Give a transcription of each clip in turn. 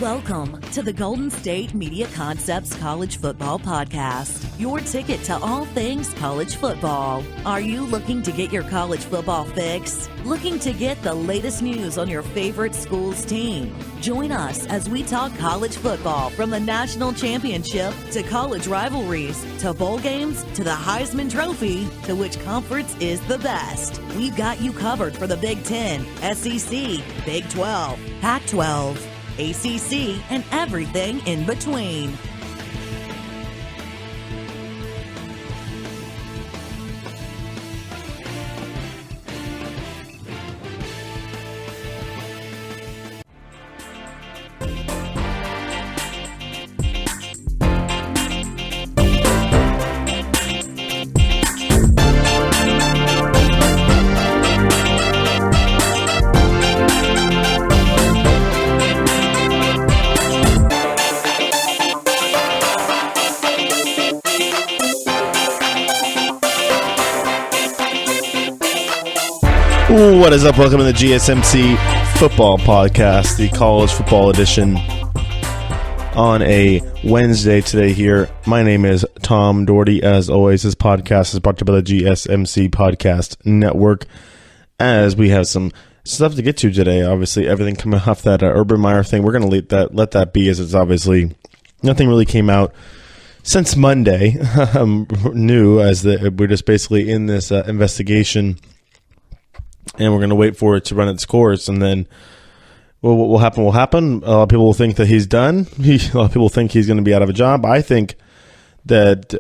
Welcome to the Golden State Media Concepts College Football Podcast, your ticket to all things college football. Are you looking to get your college football fix? Looking to get the latest news on your favorite school's team? Join us as we talk college football from the national championship to college rivalries to bowl games to the Heisman Trophy to which conference is the best. We've got you covered for the Big Ten, SEC, Big 12, Pac-12, ACC, and everything in between. What is up? Welcome to the GSMC Football Podcast, the college football edition on a Wednesday today here. My name is Tom Dougherty. As always, this podcast is brought to you by the GSMC Podcast Network. As we have some stuff to get to today, obviously everything coming off that Urban Meyer thing, we're going to let that be, as it's obviously nothing really came out since Monday new, as we're just basically in this investigation. And we're going to wait for it to run its course, and then what will happen will happen. A lot of people will think that he's done. A lot of people think he's going to be out of a job. I think that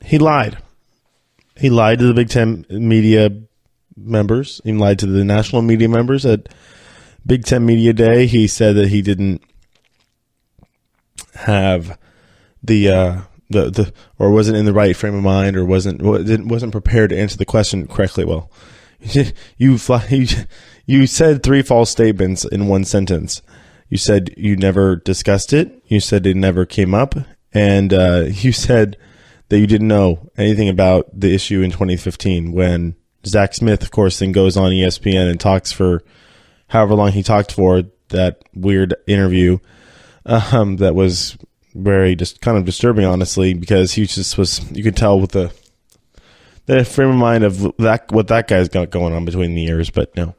he lied. He lied to the Big Ten media members. He lied to the national media members at Big Ten Media Day. He said that he didn't have or wasn't in the right frame of mind, or wasn't prepared to answer the question correctly. Well, you said three false statements in one sentence. You said you never discussed it. You said it never came up, and you said that you didn't know anything about the issue in 2015 when Zach Smith, of course, then goes on ESPN and talks for however long he talked for, that weird interview that was very just kind of disturbing, honestly, because he just was, you could tell with the frame of mind of what that guy's got going on between the ears. But no,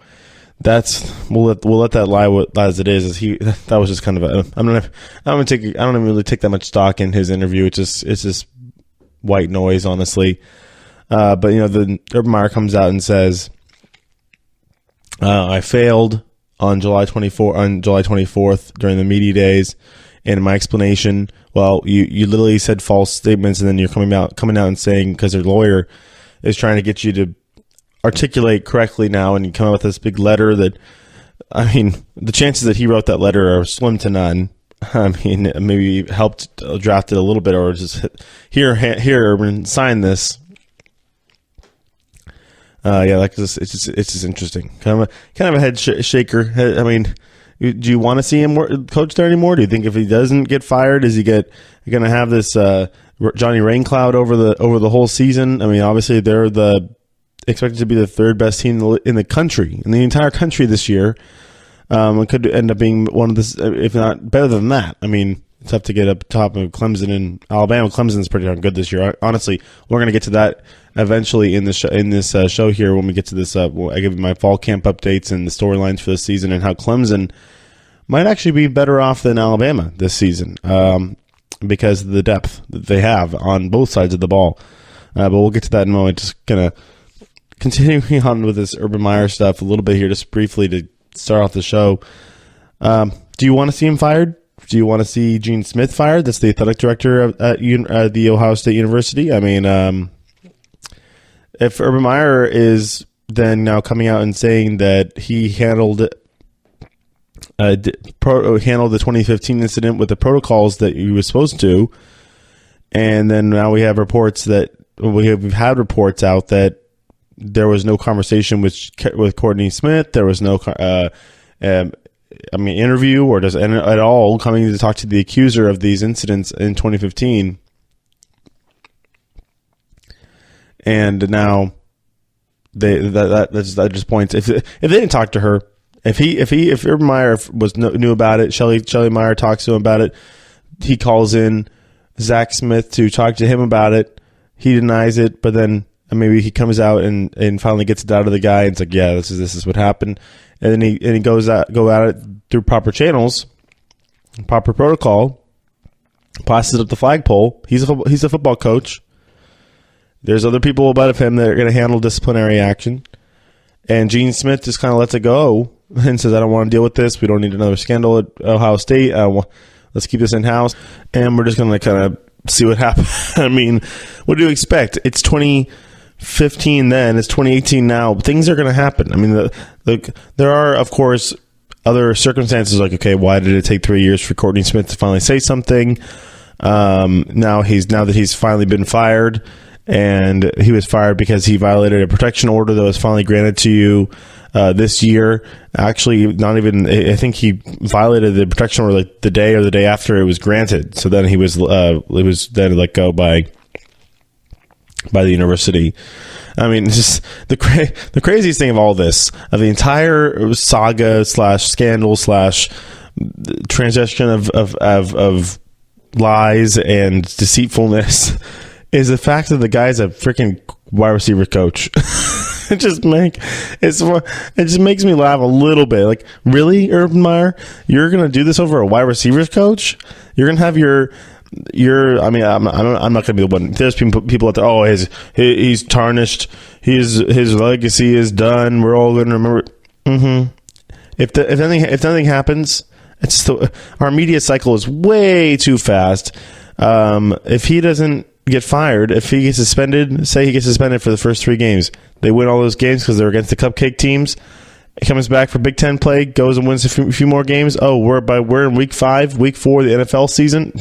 we'll let that lie as it is. That was just kind of I don't even really take that much stock in his interview. It's just white noise, honestly. But the Urban Meyer comes out and says, I failed on July 24th during the media days. And my explanation, well, you literally said false statements, and then you're coming out and saying, because their lawyer is trying to get you to articulate correctly now, and you come out with this big letter that, the chances that he wrote that letter are slim to none. Maybe helped draft it a little bit, or just here, Urban, sign this. It's just interesting. Kind of a head shaker. Do you want to see him coach there anymore? Do you think if he doesn't get fired, is he going to have this Johnny Rain cloud over the whole season? Obviously they're expected to be the third best team in the country, in the entire country this year. It could end up being one of the, if not better than that. It's tough to get up top of Clemson and Alabama. Clemson's pretty darn good this year. Honestly, we're going to get to that eventually in this show here when we get to this. I give you my fall camp updates and the storylines for this season, and how Clemson might actually be better off than Alabama this season because of the depth that they have on both sides of the ball. But we'll get to that in a moment. Just going to continue on with this Urban Meyer stuff a little bit here, just briefly to start off the show. Do you want to see him fired? Do you want to see Gene Smith fired? That's the athletic director at the Ohio State University. If Urban Meyer is then now coming out and saying that he handled the 2015 incident with the protocols that he was supposed to, and then now we have reports that we've had reports out that there was no conversation with Courtney Smith. There was no interview or does at all coming to talk to the accuser of these incidents in 2015. And now that just points, if they didn't talk to her, If Urban Meyer knew about it, Shelley Meyer talks to him about it. He calls in Zach Smith to talk to him about it. He denies it, but then maybe he comes out and finally gets it out of the guy. And it's like, yeah, this is what happened. And then he go at it through proper channels, proper protocol, passes up the flagpole. He's a football coach. There's other people above him that are going to handle disciplinary action. And Gene Smith just kind of lets it go and says, I don't want to deal with this. We don't need another scandal at Ohio State. Let's keep this in-house. And we're just going to kind of see what happens. I mean, what do you expect? It's 2015 then. It's 2018 now. Things are going to happen. I mean, there are, of course, other circumstances like, okay, why did it take 3 years for Courtney Smith to finally say something? Now that he's finally been fired, and he was fired because he violated a protection order that was finally granted to you this year. Actually, not even. I think he violated the protection order like the day or the day after it was granted. So then he was then let go by the university. I mean, it's just the craziest thing of all this, of the entire saga / scandal / transition of lies and deceitfulness, is the fact that the guy's a freaking wide receiver coach. It just makes me laugh a little bit. Like, really, Urban Meyer, you're gonna do this over a wide receivers coach? You're gonna have your I mean, I'm not gonna be the one. There's people out there. Oh, he's tarnished. His legacy is done. We're all gonna remember. Mm-hmm. If anything happens, it's our media cycle is way too fast. If he doesn't get fired, if he gets suspended, say he gets suspended for the first 3 games, they win all those games because they're against the cupcake teams. He comes back for Big Ten play, goes and wins a few more games. Oh, we're in week 4 of the NFL season.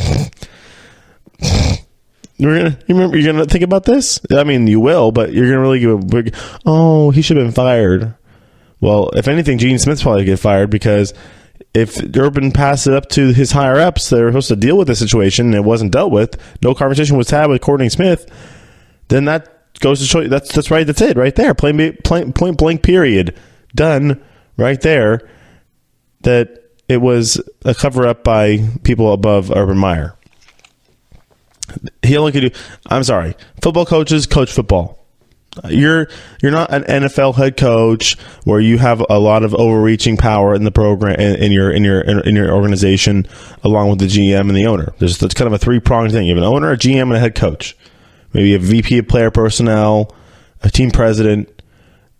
You're gonna think about this? I mean, you will, but you're gonna really give a big, oh, he should have been fired. Well, if anything, Gene Smith's probably get fired, because if Urban passed it up to his higher ups that are supposed to deal with the situation and it wasn't dealt with, no conversation was had with Courtney Smith, then that goes to show you that's right. That's it right there. Point blank period. Done right there. That it was a cover up by people above Urban Meyer. He only could do. I'm sorry. Football coaches coach football. You're not an NFL head coach where you have a lot of overreaching power in the program in your organization, along with the GM and the owner. That's kind of a 3-pronged thing. You have an owner, a GM, and a head coach. Maybe a VP of player personnel, a team president.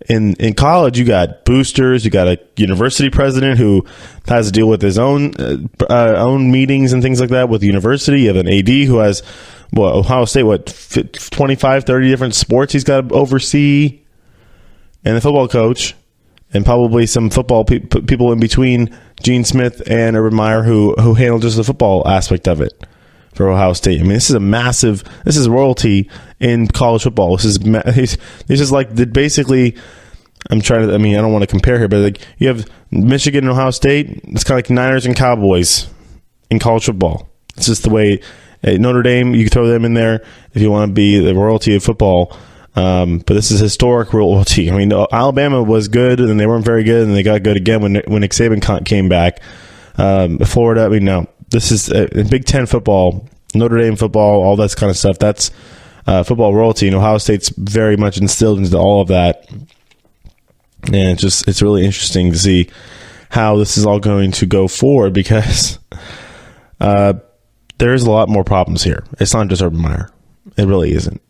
In college, you got boosters. You got a university president who has to deal with his own meetings and things like that with the university. You have an AD who has, Ohio State, 25, 30 different sports he's got to oversee, and the football coach, and probably some football people in between Gene Smith and Urban Meyer who handle just the football aspect of it for Ohio State. I mean, this is royalty in college football. This is like basically. I don't want to compare here, but like you have Michigan and Ohio State. It's kind of like Niners and Cowboys in college football. It's just the way. Notre Dame, you can throw them in there if you want to be the royalty of football. But this is historic royalty. I mean, Alabama was good, and they weren't very good, and they got good again when Nick Saban came back. Florida, I mean, no. This is Big Ten football, Notre Dame football, all that kind of stuff. That's football royalty, and Ohio State's very much instilled into all of that. And it's really interesting to see how this is all going to go forward, because there's a lot more problems here. It's not just Urban Meyer. It really isn't.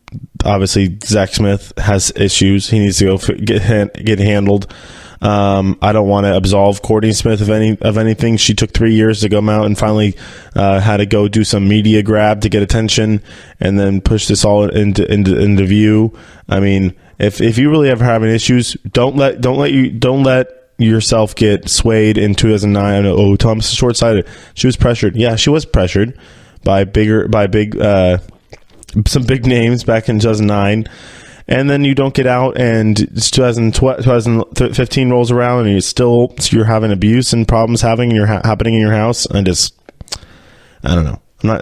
Obviously, Zach Smith has issues. He needs to go get handled. I don't want to absolve Courtney Smith of anything. She took 3 years to come out and finally had to go do some media grab to get attention, and then push this all into view. I mean, if you really ever having issues, don't let yourself get swayed in 2009. Oh, Thomas is short-sighted. She was pressured. Yeah, she was pressured by some big names back in 2009. And then you don't get out, and 2015 rolls around, and you're having abuse and problems happening in your house. And I don't know.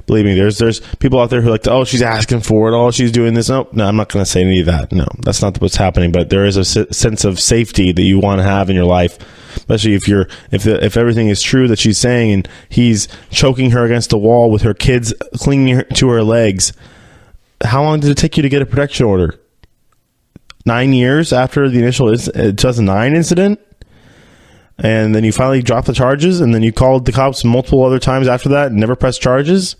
Believe me, there's people out there who are like, oh, she's asking for it. Oh, she's doing this. No, I'm not going to say any of that. No, that's not what's happening. But there is a sense of safety that you want to have in your life especially if everything is true that she's saying, and he's choking her against the wall with her kids clinging to her legs. How long did it take you to get a protection order? 9 years after the initial 2009 incident? And then you finally dropped the charges, and then you called the cops multiple other times after that and never pressed charges?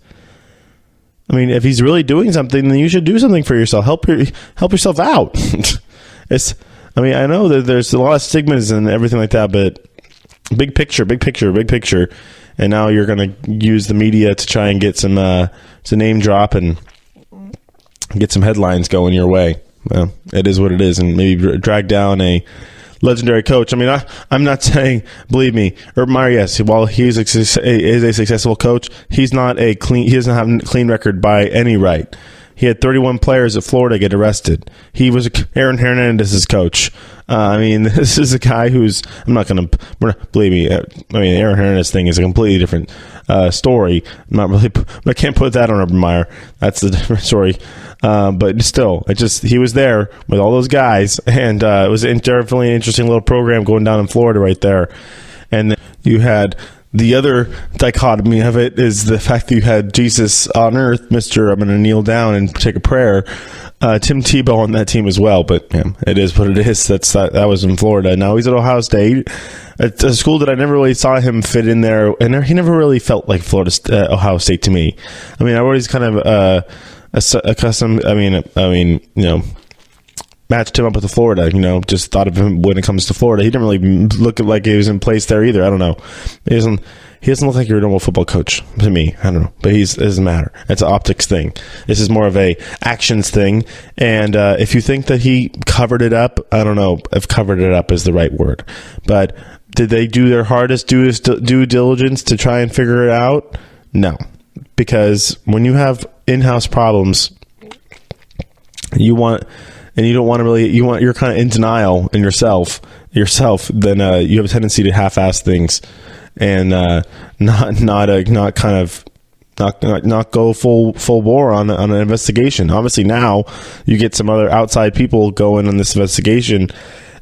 I mean, if he's really doing something, then you should do something for yourself. Help yourself out. I know that there's a lot of stigmas and everything like that, but big picture. And now you're going to use the media to try and get some to name drop and get some headlines going your way. Well, it is what it is, and maybe drag down a legendary coach. I mean, I'm not saying, believe me, Urban Meyer, yes, while he's is a successful coach, he doesn't have a clean record by any right. He had 31 players at Florida get arrested. He was Aaron Hernandez's coach. This is a guy who's, believe me, Aaron Hernandez thing is a completely different story. I can't put that on Urban Meyer. That's a different story. But still, he was there with all those guys, and it was definitely an interesting little program going down in Florida right there. And then you had the other dichotomy of it is the fact that you had Jesus on earth, Mr. I'm going to kneel down and take a prayer. Tim Tebow on that team as well, but it is what it is. That was in Florida. Now he's at Ohio State. It's a school that I never really saw him fit in there, and he never really felt like Ohio State to me. I mean, I always kind of accustomed. Matched him up with the Florida, just thought of him when it comes to Florida. He didn't really look like he was in place there either. I don't know. He doesn't look like your normal football coach to me. I don't know. But it doesn't matter. It's an optics thing. This is more of a actions thing. And if you think that he covered it up, I don't know if covered it up is the right word. But did they do their hardest due diligence to try and figure it out? No. Because when you have in-house problems, you're kind of in denial in yourself, then you have a tendency to half-ass things and not go full bore on an investigation. Obviously now you get some other outside people going on this investigation,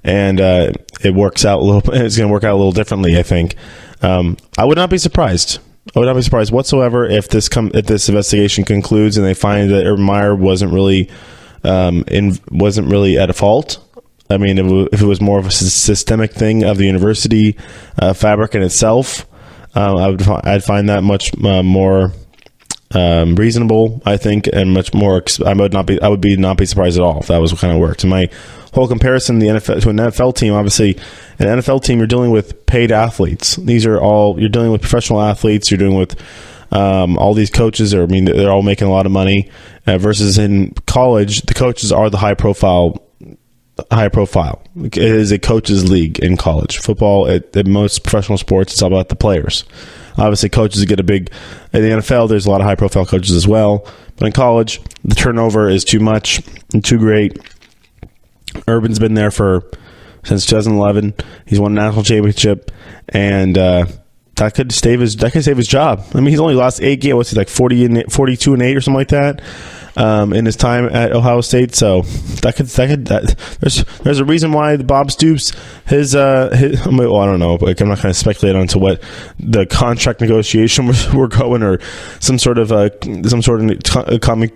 and it works out it's going to work out a little differently, I think. I would not be surprised. I would not be surprised whatsoever if this investigation concludes and they find that Urban Meyer wasn't really at a fault. I mean, if it was more of a systemic thing of the university fabric in itself, I'd find that much more reasonable, I think, and much more. I would not be surprised at all if that was what kind of worked. And my whole comparison to an NFL team, obviously, an NFL team, you're dealing with paid athletes. You're dealing with professional athletes. You're dealing with all these coaches they're all making a lot of money, versus in college, the coaches are the high profile. It is a coaches league in college football. At most professional sports, it's all about the players. Obviously, coaches get in the NFL, there's a lot of high profile coaches as well. But in college, the turnover is too much and too great. Urban's been there since 2011. He's won a national championship, and that could save his job. I mean, he's only lost 8 games. What's he like 42 and 8 or something like that in his time at Ohio State. So there's a reason why Bob Stoops I don't know. Like, I'm not going to speculate onto what the contract negotiation were going, or some sort of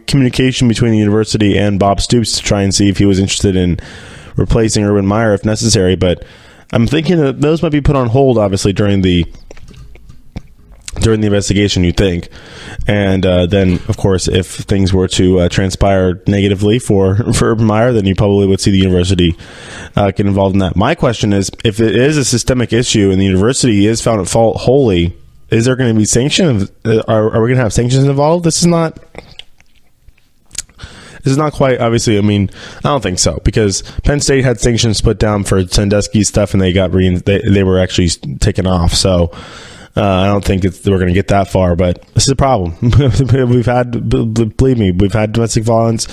communication between the university and Bob Stoops to try and see if he was interested in replacing Urban Meyer if necessary. But I'm thinking that those might be put on hold, obviously, during the investigation, you think. And then, of course, if things were to transpire negatively for Urban Meyer, then you probably would see the university get involved in that. My question is, if it is a systemic issue and the university is found at fault wholly, is there going to be sanctions? Are we going to have sanctions involved? This is not quite, obviously. I mean, I don't think so, because Penn State had sanctions put down for Sandusky's stuff, and they were actually taken off. So I don't think we're going to get that far, but this is a problem. Believe me, we've had domestic violence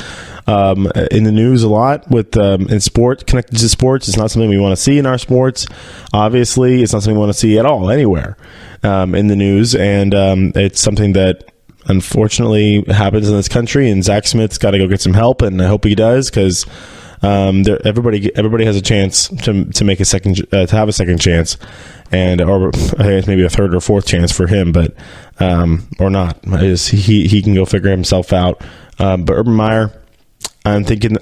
in the news a lot with in sport, connected to sports. It's not something we want to see in our sports. Obviously, it's not something we want to see at all anywhere in the news, and it's something that unfortunately happens in this country. And Zach Smith's got to go get some help, and I hope he does, because Everybody has a chance to make a second to have a second chance, or I guess maybe a third or fourth chance for him, but or not. He can go figure himself out. But Urban Meyer, I'm thinking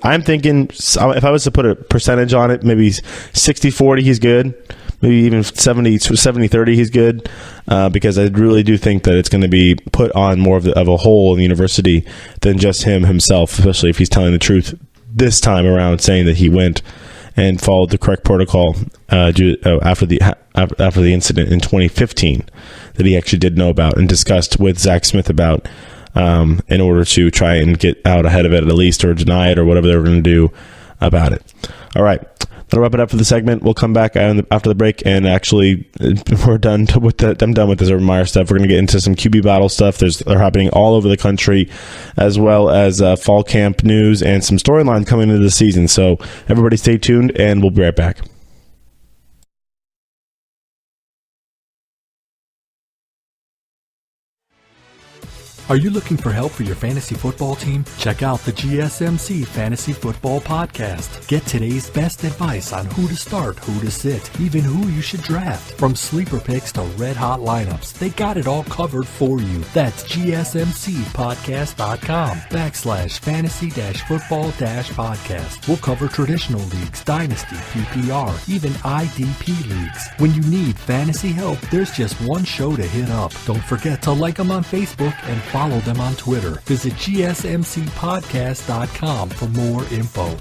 if I was to put a percentage on it, maybe 60-40, he's good. Maybe even 70-30, he's good, because I really do think that it's going to be put on more of a hole in the university than just himself, especially if he's telling the truth this time around, saying that he went and followed the correct protocol after the incident in 2015 that he actually did know about and discussed with Zach Smith about, in order to try and get out ahead of it at least, or deny it, or whatever they were going to do about it. All right. That'll wrap it up for the segment. We'll come back after the break, and actually, we're done with that. I'm done with this Urban Meyer stuff. We're going to get into some QB battle stuff. They're happening all over the country, as well as fall camp news and some storylines coming into the season. So everybody stay tuned, and we'll be right back. Are you looking for help for your fantasy football team? Check out the GSMC Fantasy Football Podcast. Get today's best advice on who to start, who to sit, even who you should draft. From sleeper picks to red-hot lineups, they got it all covered for you. That's gsmcpodcast.com/fantasy-football-podcast. We'll cover traditional leagues, dynasty, PPR, even IDP leagues. When you need fantasy help, there's just one show to hit up. Don't forget to like them on Facebook and follow them on Twitter. Visit gsmcpodcast.com for more info.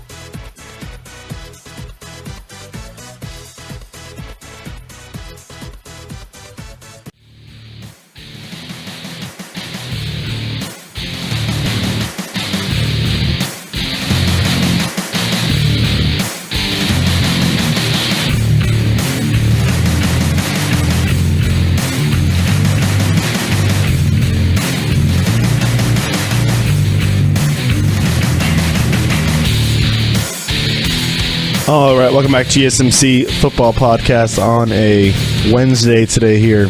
All right, welcome back to GSMC Football Podcast on a Wednesday today here.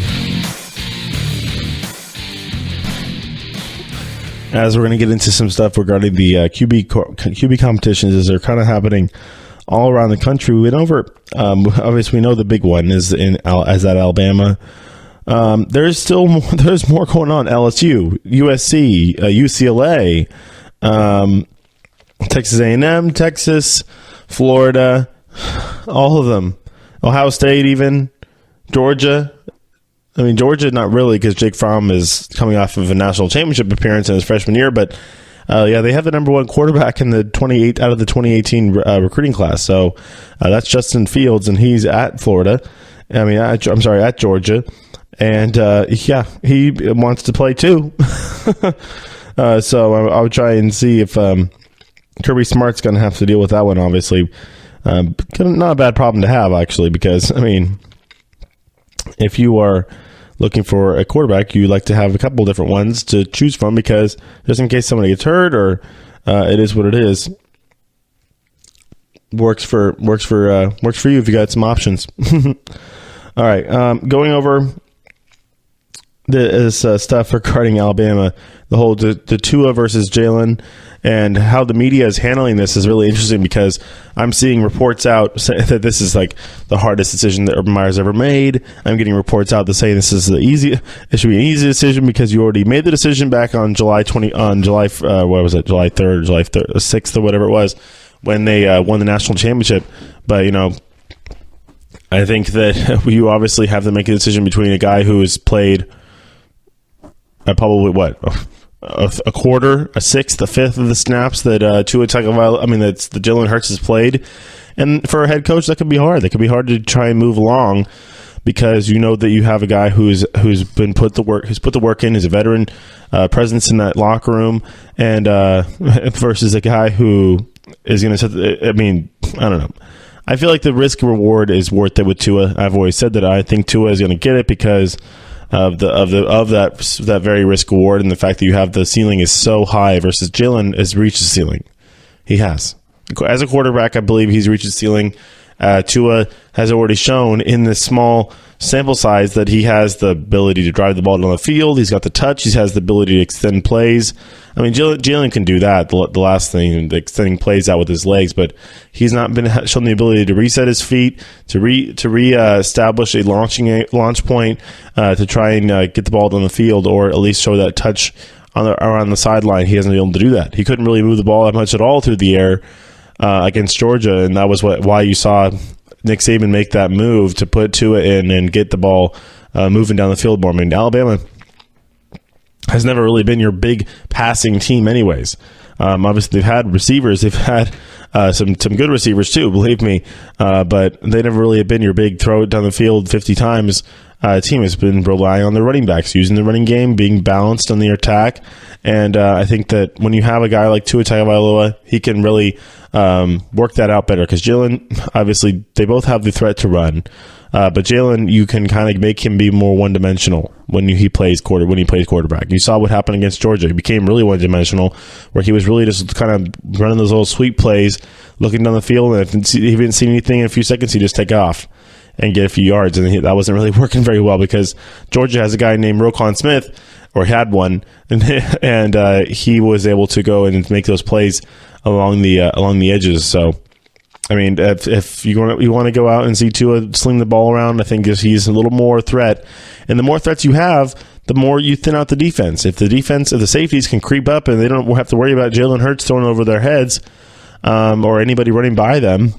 As we're going to get into some stuff regarding the QB competitions as they're kind of happening all around the country. We went over, obviously we know the big one is at Alabama. There's more going on. LSU, USC, UCLA, Texas A&M, Texas, Florida, all of them. Ohio State, even Georgia. I mean, Georgia, not really, because Jake Fromm is coming off of a national championship appearance in his freshman year. But they have the number one quarterback in the 2018 recruiting class. So that's Justin Fields, and he's at Florida. At Georgia, and he wants to play too. So I would try and see if Kirby Smart's going to have to deal with that one, obviously. Not a bad problem to have, actually, because, if you are looking for a quarterback, you like to have a couple different ones to choose from, because just in case somebody gets hurt, or it is what it is. Works for you if you got some options. All right, going over this stuff regarding Alabama, the Tua versus Jalen, and how the media is handling this is really interesting, because I'm seeing reports out that this is like the hardest decision that Urban Meyer's ever made. I'm getting reports out that say this is it should be an easy decision because you already made the decision back on July 3rd, July 6th, or whatever it was, when they won the national championship. But, I think that you obviously have to make a decision between a guy who has played probably a quarter, a sixth, a fifth of the snaps that Tua Tagovailoa, that's the Jalen Hurts has played. And for a head coach, that could be hard. That could be hard to try and move along, because you know that you have a guy who's put the work in, who's a veteran presence in that locker room, and versus a guy who is going to set. I don't know. I feel like the risk reward is worth it with Tua. I've always said that I think Tua is going to get it because of that very risk reward, and the fact that you have the ceiling is so high versus Jalen has reached the ceiling. He has. As a quarterback, I believe he's reached the ceiling. Tua has already shown in this small sample size that he has the ability to drive the ball down the field. He's got the touch. He has the ability to extend plays. I mean, Jalen can do that. The last thing, extending plays out with his legs, but he's not been shown the ability to reset his feet, to reestablish a launch point, to try and get the ball down the field, or at least show that touch around the sideline. He hasn't been able to do that. He couldn't really move the ball that much at all through the air against Georgia, and that was why you saw Nick Saban make that move to put Tua in and get the ball moving down the field more. I mean, Alabama has never really been your big passing team anyways. Obviously, they've had receivers. They've had some good receivers too, believe me. But they never really have been your big throw it down the field 50 times team. Has been relying on the running backs, using the running game, being balanced on the attack. And I think that when you have a guy like Tua Tagovailoa, he can really work that out better. Because Jalen, obviously, they both have the threat to run. But Jalen, you can kind of make him be more one-dimensional when he plays quarterback. You saw what happened against Georgia. He became really one-dimensional, where he was really just kind of running those little sweep plays, looking down the field, and if he didn't see anything in a few seconds, he'd just take off and get a few yards. And that wasn't really working very well because Georgia has a guy named Roquan Smith, or had one, and he was able to go and make those plays along the edges. So, I mean, if you want to go out and see Tua sling the ball around, I think he's a little more threat. And the more threats you have, the more you thin out the defense. If the safeties can creep up and they don't have to worry about Jalen Hurts throwing over their heads or anybody running by them,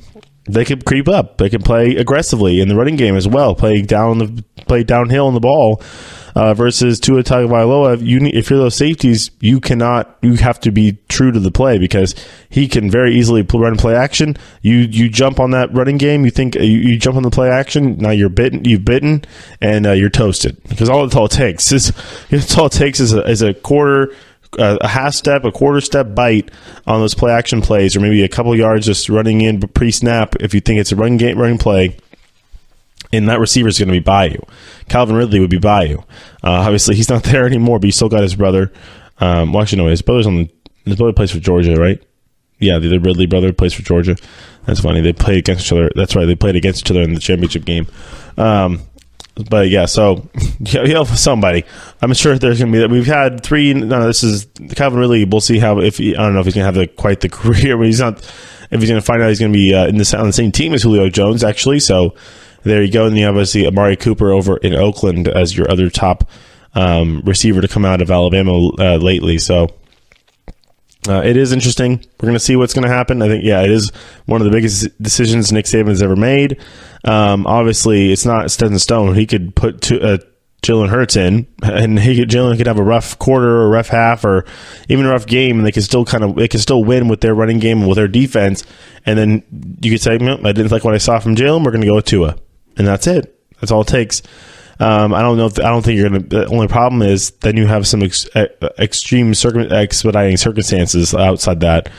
they can creep up. They can play aggressively in the running game as well, play downhill on the ball. Versus Tua Tagovailoa, if you're those safeties, you have to be true to the play because he can very easily run play action. You jump on that running game, you jump on the play action, now you've bitten, and you're toasted. Because all it takes is a quarter, a half step, a quarter step bite on those play action plays, or maybe a couple yards just running in pre-snap if you think it's a running play. And that receiver is going to be by you. Calvin Ridley would be by you. Obviously, he's not there anymore, but he's still got his brother. Well, actually, no, his brother plays for Georgia, right? Yeah, the Ridley brother plays for Georgia. That's funny. They played against each other. That's right. They played against each other in the championship game. But yeah, so somebody. I'm sure there's going to be that. We've had three. No, this is Calvin Ridley. We'll see how I don't know if he's going to have quite the career. But he's not. If he's going to find out he's going to be on the same team as Julio Jones, actually. So. There you go. And you obviously Amari Cooper over in Oakland as your other top receiver to come out of Alabama lately. So it is interesting. We're going to see what's going to happen. I think, it is one of the biggest decisions Nick Saban has ever made. Obviously, it's not set in stone. He could put Jalen Hurts in, and Jalen could have a rough quarter or a rough half or even a rough game, and they can still win with their running game and with their defense. And then you could say, no, I didn't like what I saw from Jalen. We're going to go with Tua. And that's it. That's all it takes. I don't think you're going to. The only problem is then you have some extreme expediting circumstances outside that,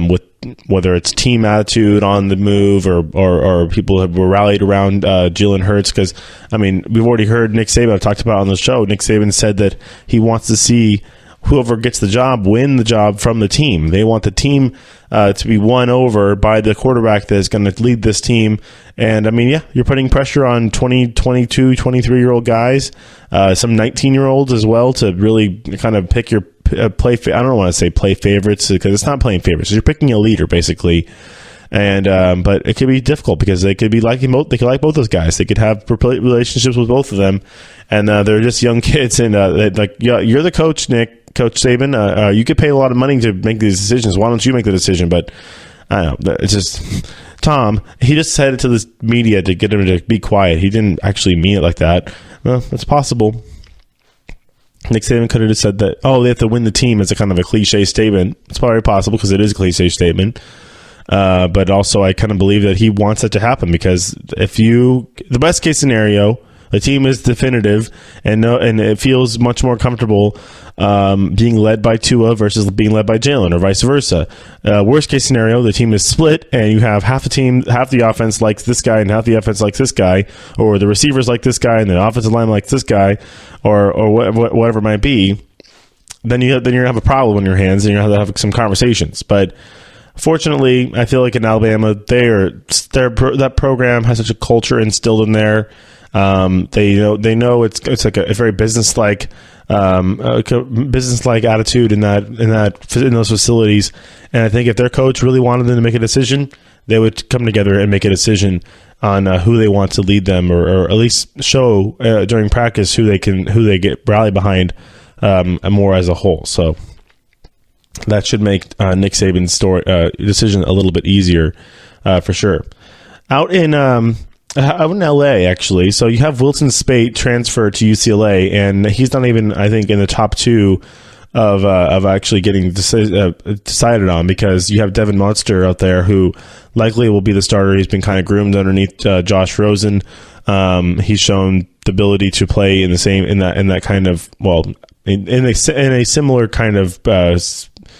with whether it's team attitude on the move or people were rallied around Jalen Hurts. Because I mean, we've already heard Nick Saban. I've talked about on the show. Nick Saban said that he wants to see whoever gets the job win the job from the team. They want the team to be won over by the quarterback that is going to lead this team. And, I mean, you're putting pressure on 20, 22, 23-year-old guys, some 19-year-olds as well to really kind of pick your play. I don't want to say play favorites because it's not playing favorites. You're picking a leader, basically. And but it could be difficult because they could be liking both. They could like both those guys. They could have relationships with both of them, and they're just young kids. And you're the coach, Nick, Coach Saban. You get paid a lot of money to make these decisions. Why don't you make the decision? But I don't know. It's just Tom. He just said it to the media to get him to be quiet. He didn't actually mean it like that. Well, it's possible. Nick Saban could have just said that. Oh, they have to win the team as a kind of a cliche statement. It's probably possible because it is a cliche statement. But also I kind of believe that he wants that to happen because the best case scenario, the team is definitive and it feels much more comfortable being led by Tua versus being led by Jalen or vice versa. Worst case scenario, the team is split and you have half the offense likes this guy and half the offense likes this guy, or the receivers like this guy and the offensive line likes this guy, or whatever it might be. Then you're going to have a problem on your hands and you're going to have some conversations. But fortunately, I feel like in Alabama, that program has such a culture instilled in there. They know it's like a very business-like attitude in those facilities. And I think if their coach really wanted them to make a decision, they would come together and make a decision on who they want to lead them, or at least show during practice who they get rally behind more as a whole. So that should make Nick Saban's decision a little bit easier for sure. Out in LA, actually, so you have Wilson Speight transfer to UCLA, and he's not even, I think, in the top 2 of actually getting decided on, because you have Devin Monster out there who likely will be the starter. He's been kind of groomed underneath Josh Rosen. He's shown the ability to play in that kind of, well, in a similar kind of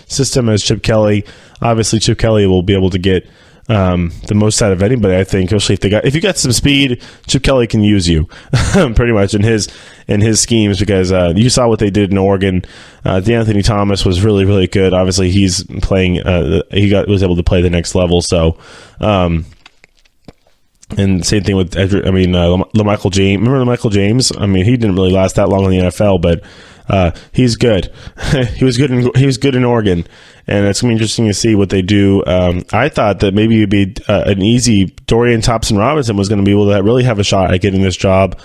system as Chip Kelly. Obviously, Chip Kelly will be able to get the most out of anybody, I think, especially if you got some speed. Chip Kelly can use you pretty much in his schemes, because you saw what they did in Oregon. DeAnthony Thomas was really, really good. Obviously, he's playing. Was able to play the next level. So, and same thing with LaMichael James. Remember LaMichael James? I mean, he didn't really last that long in the NFL, but he's good. He was good in Oregon. And it's going to be interesting to see what they do. I thought that maybe it'd be an easy Dorian Thompson-Robinson was going to be able to really have a shot at getting this job.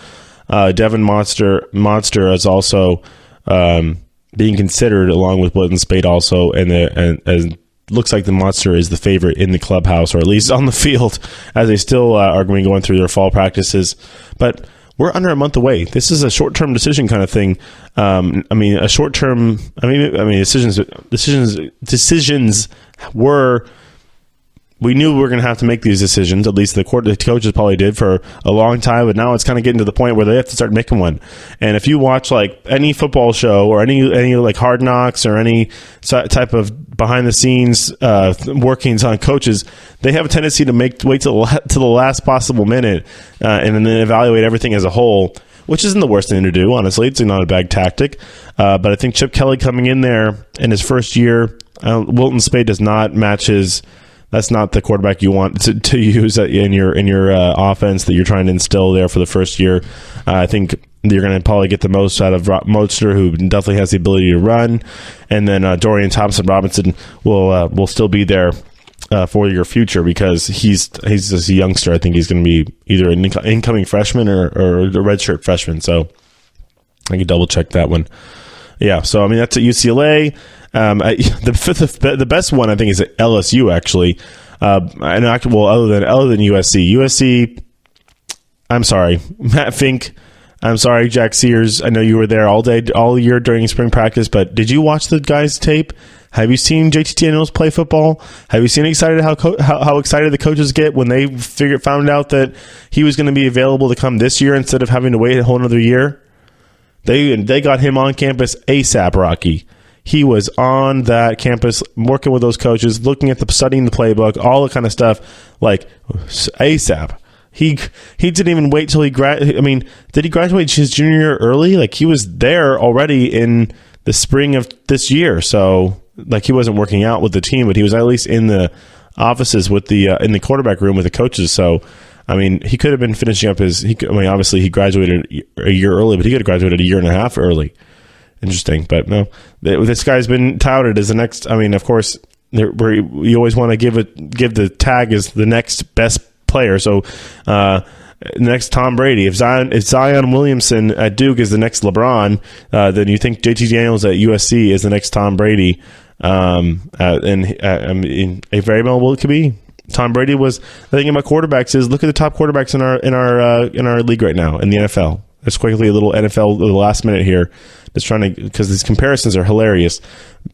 Devin Monster is also being considered along with Wilson Speight also, and looks like the Monster is the favorite in the clubhouse, or at least on the field, as they still are going to be going through their fall practices. But we're under a month away. This is a short-term decision kind of thing. Decisions were. We knew we were going to have to make these decisions. At least the coaches probably did for a long time. But now it's kind of getting to the point where they have to start making one. And if you watch like any football show or any like Hard Knocks or any type of behind the scenes workings on coaches, they have a tendency to wait till the last possible minute and then evaluate everything as a whole, which isn't the worst thing to do. Honestly, it's not a bad tactic. But I think Chip Kelly coming in there in his first year, Wilton Speight does not match his. That's not the quarterback you want to use in your offense that you're trying to instill there for the first year. I think you're going to probably get the most out of Monster, who definitely has the ability to run, and then Dorian Thompson-Robinson will still be there for your future, because he's just a youngster. I think he's going to be either an incoming freshman or a redshirt freshman. So I can double check that one. Yeah, so I mean that's at UCLA. The best one I think is at LSU actually, other than USC. USC. I'm sorry, Matt Fink. I'm sorry, Jack Sears. I know you were there all year during spring practice, but did you watch the guys' tape? Have you seen JT Daniels play football? Have you seen how excited the coaches get when they found out that he was going to be available to come this year instead of having to wait a whole another year? They got him on campus ASAP, Rocky. He was on that campus working with those coaches, studying the playbook, all the kind of stuff, like ASAP. He didn't even wait till he graduated. I mean, did he graduate his junior year early? Like, he was there already in the spring of this year. So, like, he wasn't working out with the team, but he was at least in the offices with in the quarterback room with the coaches. So, I mean, he could have been finishing up obviously he graduated a year early, but he could have graduated a year and a half early. Interesting, but no, this guy's been touted as the next. I mean, of course, you always want to give the tag as the next best player. So, next Tom Brady. If Zion Williamson at Duke is the next LeBron, then you think JT Daniels at USC is the next Tom Brady. And I mean, a very well it could be. Tom Brady was. The thing about quarterbacks is, look at the top quarterbacks in our league right now in the NFL. Let's quickly a little NFL the last minute here. Just trying to, because these comparisons are hilarious.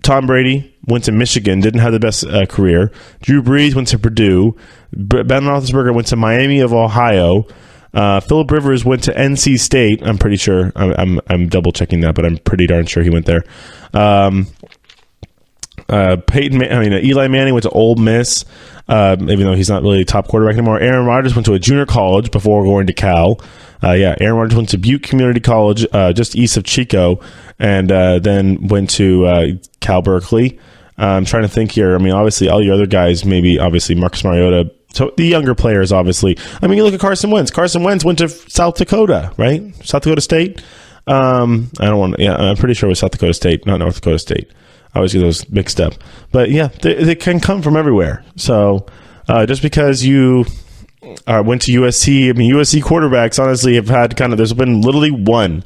Tom Brady went to Michigan, didn't have the best career. Drew Brees went to Purdue. Ben Roethlisberger went to Miami of Ohio. Phillip Rivers went to NC State. I'm pretty sure. I'm double checking that, but I'm pretty darn sure he went there. Eli Manning went to Ole Miss, even though he's not really a top quarterback anymore. Aaron Rodgers went to a junior college before going to Cal. Aaron Rodgers went to Butte Community College, just east of Chico, and then went to Cal Berkeley. I'm trying to think here. I mean, obviously, all your other guys, maybe obviously Marcus Mariota. So the younger players, obviously. I mean, you look at Carson Wentz. Carson Wentz went to South Dakota, right? South Dakota State. I'm pretty sure it was South Dakota State, not North Dakota State. I always get those mixed up. But yeah, they can come from everywhere. So just because you went to USC, I mean, USC quarterbacks honestly have had there's been literally one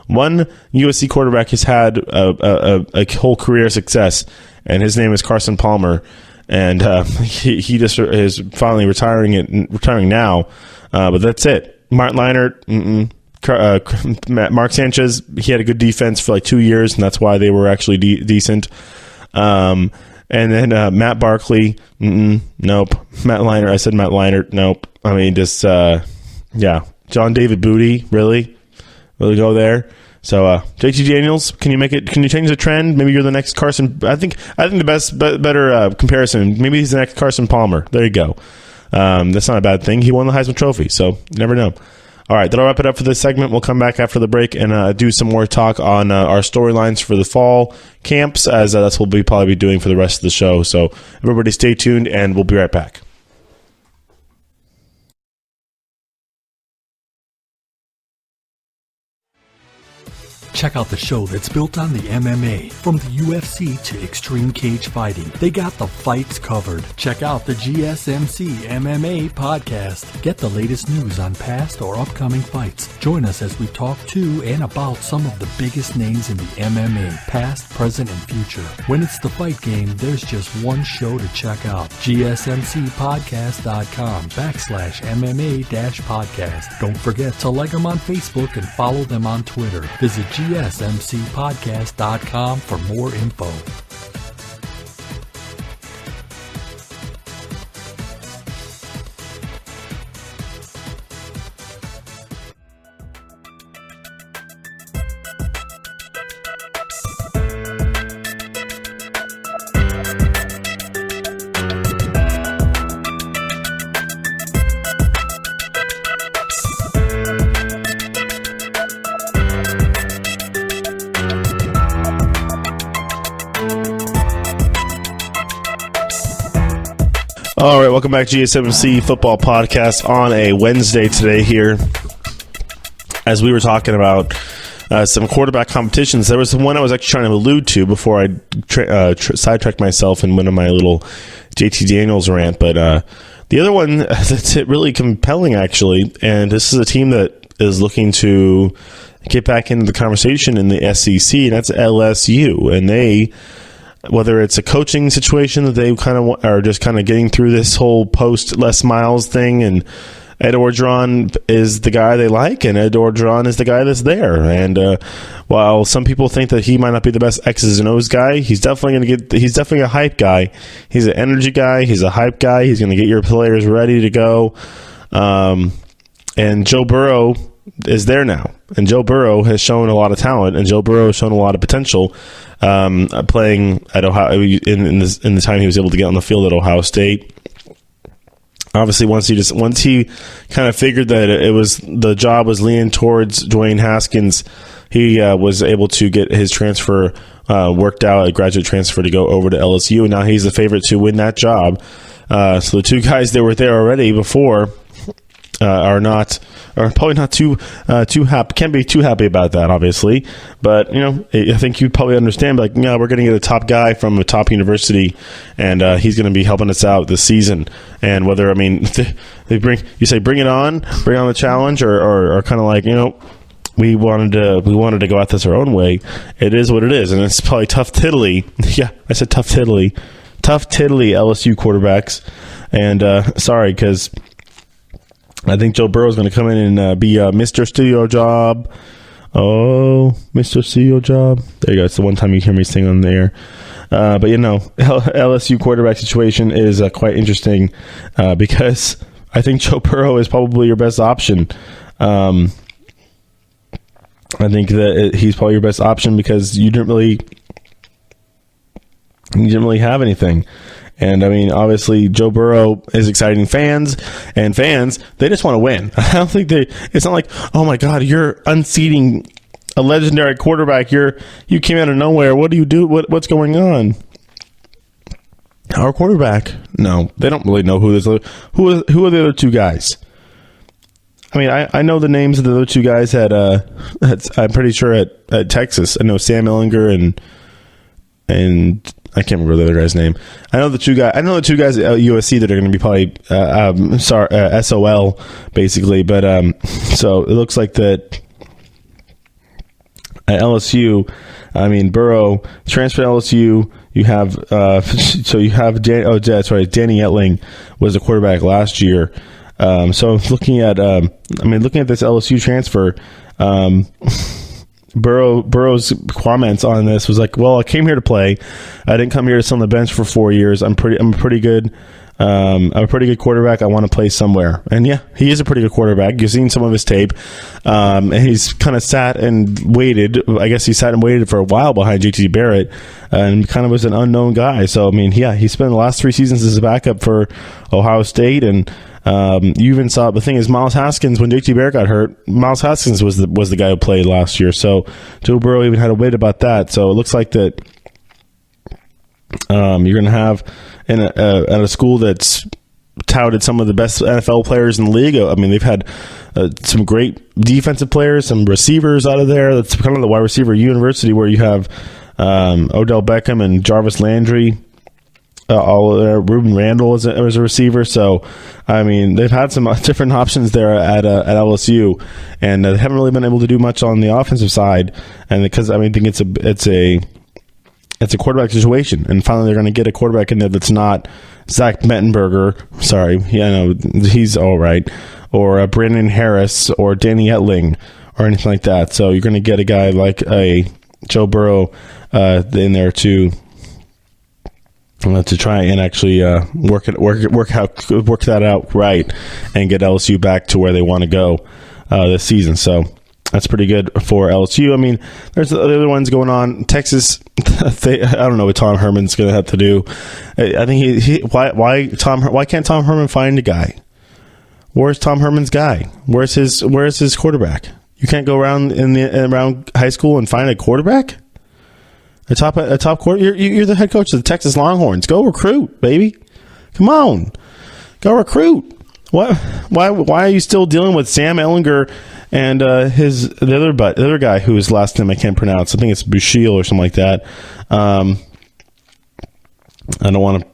USC quarterback has had a whole career success, and his name is Carson Palmer. And he just is finally retiring now. But that's it. Martin Leinart, Mark Sanchez, he had a good defense for like 2 years, and that's why they were actually decent. And then Matt Barkley, nope. Matt Leinart, nope. I mean, just John David Booty, really go there. So JT Daniels, can you change the trend? Maybe you're the next Carson. I think the better comparison, maybe he's the next Carson Palmer. There you go. That's not a bad thing. He won the Heisman Trophy, so you never know. All right, that'll wrap it up for this segment. We'll come back after the break and do some more talk on our storylines for the fall camps, as that's what we'll probably be doing for the rest of the show. So everybody stay tuned, and we'll be right back. Check out the show that's built on the MMA. From the UFC to extreme cage fighting, they got the fights covered. Check out the GSMC MMA Podcast. Get the latest news on past or upcoming fights. Join us as we talk to and about some of the biggest names in the MMA, past, present, and future. When it's the fight game, there's just one show to check out. GSMCpodcast.com/MMA-podcast. Don't forget to like them on Facebook and follow them on Twitter. Visit GSMCpodcast.com for more info. All right, welcome back to GSMC Football Podcast on a Wednesday today here. As we were talking about some quarterback competitions, there was one I was actually trying to allude to before I sidetracked myself and went on my little JT Daniels rant. But the other one that's really compelling, actually, and this is a team that is looking to get back into the conversation in the SEC, and that's LSU. And they... whether it's a coaching situation that they kind of are just kind of getting through this whole post-Les Miles thing, and Ed Orgeron is the guy they like, and Ed Orgeron is the guy that's there. And while some people think that he might not be the best X's and O's guy, he's definitely a hype guy. He's an energy guy. He's a hype guy. He's going to get your players ready to go. And Joe Burrow is there now, and Joe Burrow has shown a lot of talent, and Joe Burrow has shown a lot of potential playing at Ohio in the time he was able to get on the field at Ohio State. Obviously, once he kind of figured that the job was leaning towards Dwayne Haskins, he was able to get his transfer worked out, a graduate transfer to go over to LSU, and now he's the favorite to win that job. So the two guys that were there already before are probably not too happy. Can't be too happy about that, obviously. But I think you'd probably understand. Like, we're going to get a top guy from a top university, and he's going to be helping us out this season. And whether bring it on the challenge, or kind of like we wanted to go at this our own way. It is what it is, and it's probably tough tiddly. Yeah, I said tough tiddly LSU quarterbacks. And sorry, because I think Joe Burrow is going to come in and be Mr. Studio Job. Oh, Mr. Studio Job. There you go. It's the one time you hear me sing on the air. But LSU quarterback situation is quite interesting because I think Joe Burrow is probably your best option. I think that he's probably your best option because you didn't really have anything. And, obviously, Joe Burrow is exciting fans, and fans, they just want to win. I don't think it's not like, oh, my God, you're unseating a legendary quarterback. You came out of nowhere. What do you do? What's going on? Our quarterback, no, they don't really know who are the other two guys. I mean, I know the names of the other two guys I'm pretty sure at Texas. I know Sam Ehlinger and I can't remember the other guy's name. I know the two guys at USC that are going to be probably SOL basically. But so it looks like that at LSU. I mean, Burrow transferred to LSU. You have Danny Etling was the quarterback last year. So looking at this LSU transfer, Burrow's comments on this was like, well, I came here to play. I didn't come here to sit on the bench for 4 years. I'm a pretty good quarterback. I want to play somewhere. And yeah, he is a pretty good quarterback. You've seen some of his tape. And he's kind of sat and waited. I guess he sat and waited for a while behind JT Barrett and kind of was an unknown guy. So, I mean, yeah, he spent the last 3 seasons as a backup for Ohio State. And you even saw, the thing is, Miles Haskins, when JT Barrett got hurt, Miles Haskins was the guy who played last year. So Joe Burrow even had to wait about that. So it looks like that you're going to have at a school that's touted some of the best NFL players in the league. I mean, they've had some great defensive players, some receivers out of there. That's kind of the wide receiver university where you have Odell Beckham and Jarvis Landry. All there. Ruben Randall as a receiver. So, I mean, they've had some different options there at LSU, and they haven't really been able to do much on the offensive side. And because I think it's a quarterback situation, and finally they're going to get a quarterback in there that's not Zach Mettenberger. Sorry, he's all right, or Brandon Harris or Danny Etling or anything like that. So you're going to get a guy like a Joe Burrow in there to try and actually work that out right and get LSU back to where they want to go this season. So that's pretty good for LSU. I mean, there's the other ones going on. Texas, I don't know what Tom Herman's going to have to do. I think why can't Tom Herman find a guy? Where's Tom Herman's guy? Where's his quarterback? You can't go around around high school and find a quarterback. A top quarter. You're the head coach of the Texas Longhorns. Go recruit, baby. Come on, go recruit. Why are you still dealing with Sam Ehlinger and the other guy whose last name I can't pronounce? I think it's Bushiel or something like that. I don't want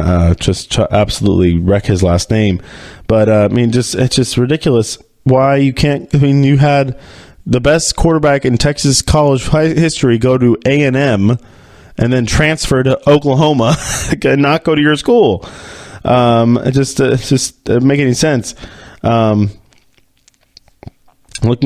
to just absolutely wreck his last name, but I mean, it's just ridiculous. Why you can't? I mean, you had the best quarterback in Texas college history go to A&M and then transfer to Oklahoma and not go to your school. It just doesn't make any sense. Looking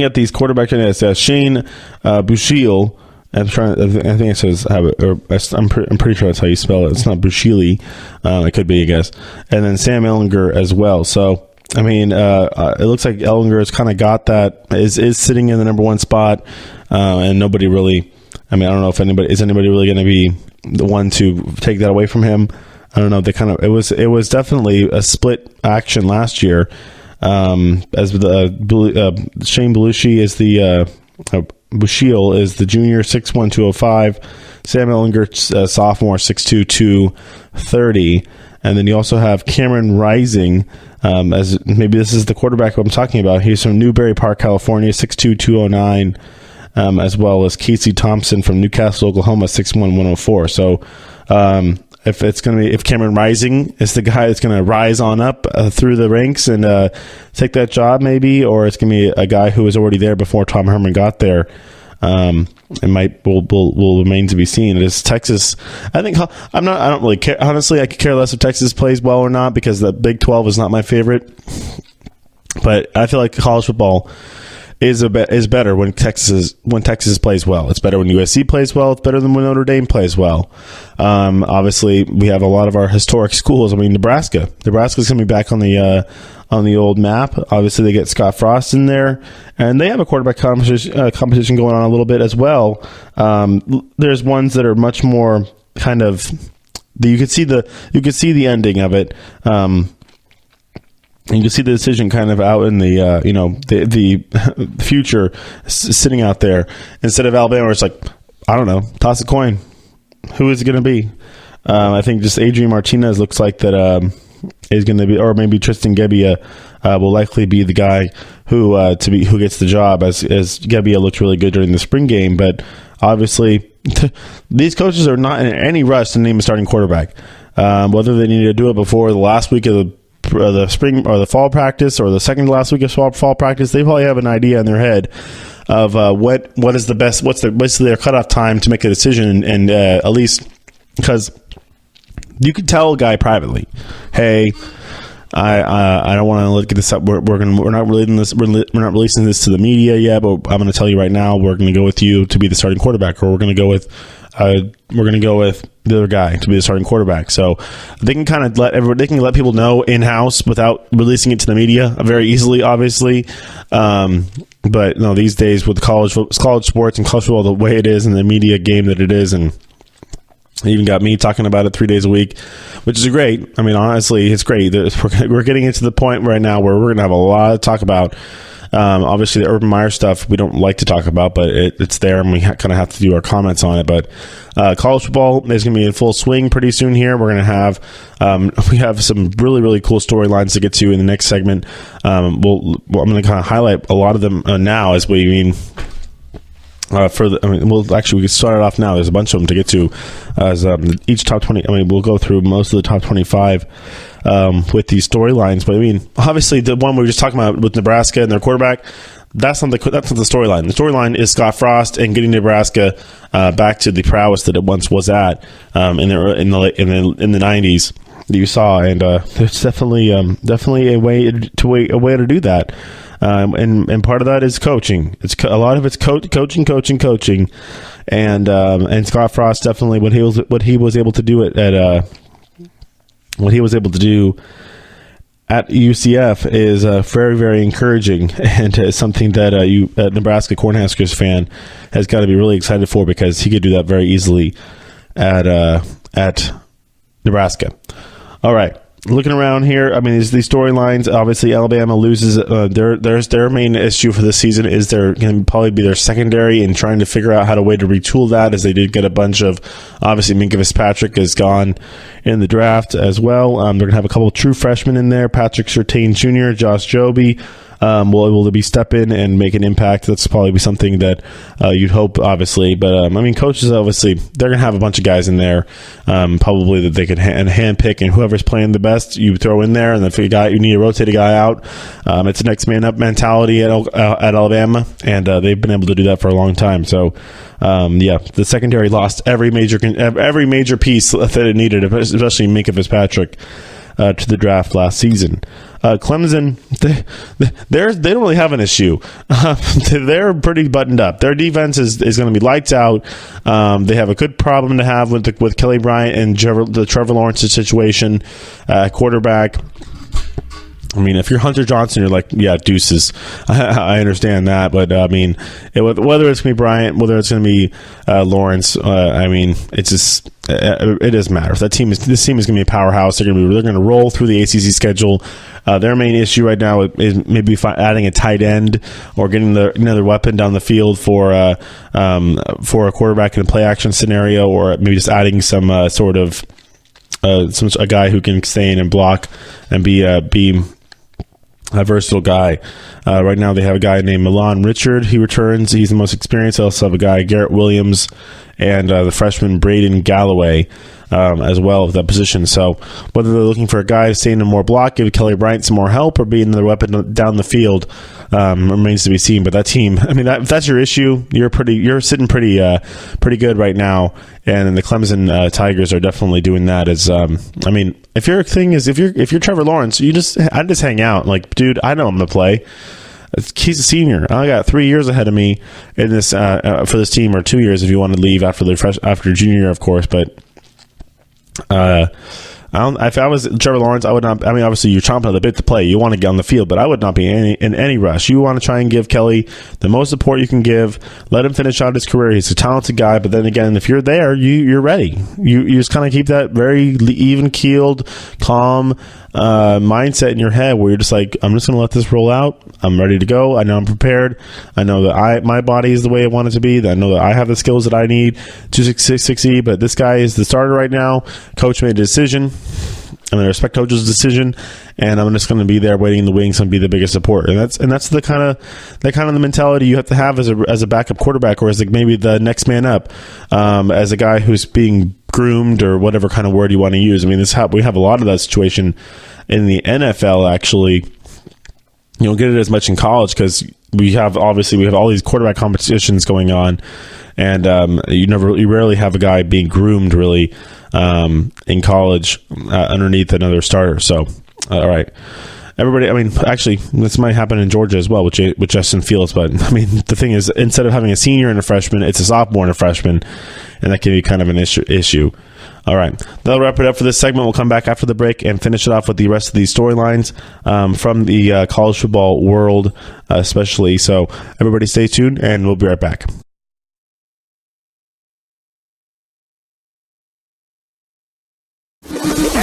at these quarterbacks, Shane Bushiel. I think it says I'm pretty sure that's how you spell it. It's not Bushieli. It could be, I guess. And then Sam Ehlinger as well. So, I mean, it looks like Ehlinger has kind of got that, is sitting in the number one spot, and nobody really, I mean, I don't know if anybody really going to be the one to take that away from him. I don't know. It was definitely a split action last year, as the Shane Belushi is the Bushiel is the junior, 6'1", 205. Sam Ehlinger, sophomore, 6'2", 230. And then you also have Cameron Rising, as maybe this is the quarterback I'm talking about. He's from Newberry Park, California, 6'2", 209, as well as Casey Thompson from Newcastle, Oklahoma, 6'1", 104. So if Cameron Rising is the guy that's going to rise on up through the ranks and take that job, maybe, or it's going to be a guy who was already there before Tom Herman got there. It will remain to be seen. It is Texas. I don't really care. Honestly, I could care less if Texas plays well or not, because the Big 12 is not my favorite. But I feel like college football is better when Texas plays well. It's better when USC plays well. It's better than when Notre Dame plays well. Obviously, we have a lot of our historic schools. I mean, Nebraska's going to be back on the old map. Obviously, they get Scott Frost in there, and they have a quarterback competition going on a little bit as well. There's ones that are much more kind of you could see the ending of it. And you can see the decision kind of out in the the future sitting out there, instead of Alabama where it's like, I don't know, toss a coin. Who is it going to be? I think just Adrian Martinez looks like that is going to be, or maybe Tristan Gebbia will likely be the guy who gets the job, as Gebbia looked really good during the spring game. But obviously, these coaches are not in any rush to name a starting quarterback. Whether they need to do it before the last week of the spring or the fall practice, or the second to last week of fall practice, they probably have an idea in their head of what is the best, what's their cutoff time to make a decision, and at least because you could tell a guy privately, hey, I don't want to get this up. We're not releasing this. We're not releasing this to the media yet, but I'm going to tell you right now, we're going to go with you to be the starting quarterback, or we're going to go with the other guy to be the starting quarterback. So they can kind of let people know in house without releasing it to the media very easily, obviously. But no, these days with college sports and college football the way it is, and the media game that it is, and even got me talking about it 3 days a week, which is great. I mean, honestly, it's great. We're getting into the point right now where we're going to have a lot to talk about. Obviously, the Urban Meyer stuff we don't like to talk about, but it's there, and we kind of have to do our comments on it. But college football is going to be in full swing pretty soon here. We're going to have we have some really, really cool storylines to get to in the next segment. I'm going to kind of highlight a lot of them now as we mean. We can start it off now. There's a bunch of them to get to, as each top 20. I mean, we'll go through most of the top 25 with these storylines. But I mean, obviously, the one we were just talking about with Nebraska and their quarterback, that's not the storyline. The storyline is Scott Frost and getting Nebraska back to the prowess that it once was at in the 90s that you saw, and there's definitely a way to do that. And part of that is coaching. A lot of it's coaching, and Scott Frost definitely what he was able to do at UCF is very, very encouraging, and is something that a Nebraska Cornhuskers fan has got to be really excited for, because he could do that very easily at Nebraska. All right. Looking around here, I mean, these storylines. Obviously, Alabama loses. Their main issue for this season is they're going to probably be their secondary, and trying to figure out how to retool that, as they did get a bunch of. Obviously, Minka Fitzpatrick is gone in the draft as well. They're going to have a couple of true freshmen in there. Patrick Surtain Jr., Josh Joby. Will able to step in and make an impact. That's probably something that you'd hope, obviously. But I mean, coaches, obviously, they're gonna have a bunch of guys in there, probably that they could hand pick, and whoever's playing the best, you throw in there. And if you need to rotate a guy out, it's a next man up mentality at Alabama, and they've been able to do that for a long time. So, the secondary lost every major piece that it needed, especially Minka Fitzpatrick. To the draft last season. Clemson, they don't really have an issue. They're pretty buttoned up. Their defense is going to be lights out. They have a good problem to have with Kelly Bryant and the Trevor Lawrence situation, quarterback. I mean, if you're Hunter Johnson, you're like, yeah, deuces. I understand that, but I mean, whether it's going to be Bryant, whether it's going to be Lawrence, I mean, it's just it doesn't matter. This team is going to be a powerhouse. They're going to roll through the ACC schedule. Their main issue right now is maybe adding a tight end, or getting another weapon down the field for a quarterback in a play action scenario, or maybe just adding some sort of a guy who can stay in and block and be a versatile guy. Right now they have a guy named Milan Richard. He returns. He's the most experienced. They also have a guy, Garrett Williams, and the freshman Braden Galloway as well at that position. So whether they're looking for a guy to stay in a more block, give Kelly Bryant some more help, or be another weapon down the field, remains to be seen. But that team, I mean, if that's your issue, you're sitting pretty good right now. And the Clemson Tigers are definitely doing that. I mean, if your thing is if you're Trevor Lawrence, I just hang out. Like, dude, I know I'm gonna play. He's a senior. I got 3 years ahead of me in this for this team, or 2 years if you want to leave after junior year, of course. But if I was Trevor Lawrence, I would not. I mean, obviously, you're chomping at the bit to play. You want to get on the field, but I would not be in any rush. You want to try and give Kelly the most support you can give. Let him finish out his career. He's a talented guy, but then again, if you're there, you're ready. You just kind of keep that very even keeled, calm mindset in your head where you're just like, I'm just going to let this roll out. I'm ready to go. I know I'm prepared. I know that my body is the way I want it to be. I know that I have the skills that I need to succeed. But this guy is the starter right now. Coach made a decision. I'm going to respect coach's decision, and I'm just going to be there waiting in the wings and be the biggest support. And that's the kind of the mentality you have to have as a backup quarterback, or as like maybe the next man up, as a guy who's being groomed, or whatever kind of word you want to use. I mean, we have a lot of that situation in the NFL. Actually, you don't get it as much in college because we have all these quarterback competitions going on, and you rarely have a guy being groomed really in college underneath another starter. So, all right, everybody. I mean, actually, this might happen in Georgia as well with Justin Fields. But I mean, the thing is, instead of having a senior and a freshman, it's a sophomore and a freshman, and that can be kind of an issue. All right, that'll wrap it up for this segment. We'll come back after the break and finish it off with the rest of these storylines from the college football world, especially. So, everybody, stay tuned, and we'll be right back.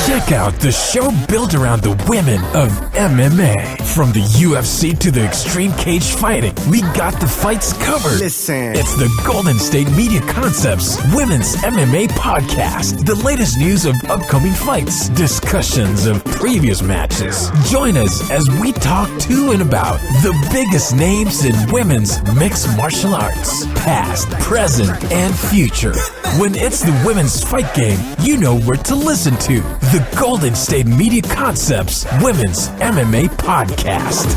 Check out the show built around the women of MMA. From the UFC to the extreme cage fighting, we got the fights covered. Listen. It's the Golden State Media Concepts Women's MMA Podcast. The latest news of upcoming fights, discussions of previous matches. Join us as we talk to and about the biggest names in women's mixed martial arts, past, present, and future. When it's the women's fight game, you know where to listen to. The Golden State Media Concepts Women's MMA Podcast.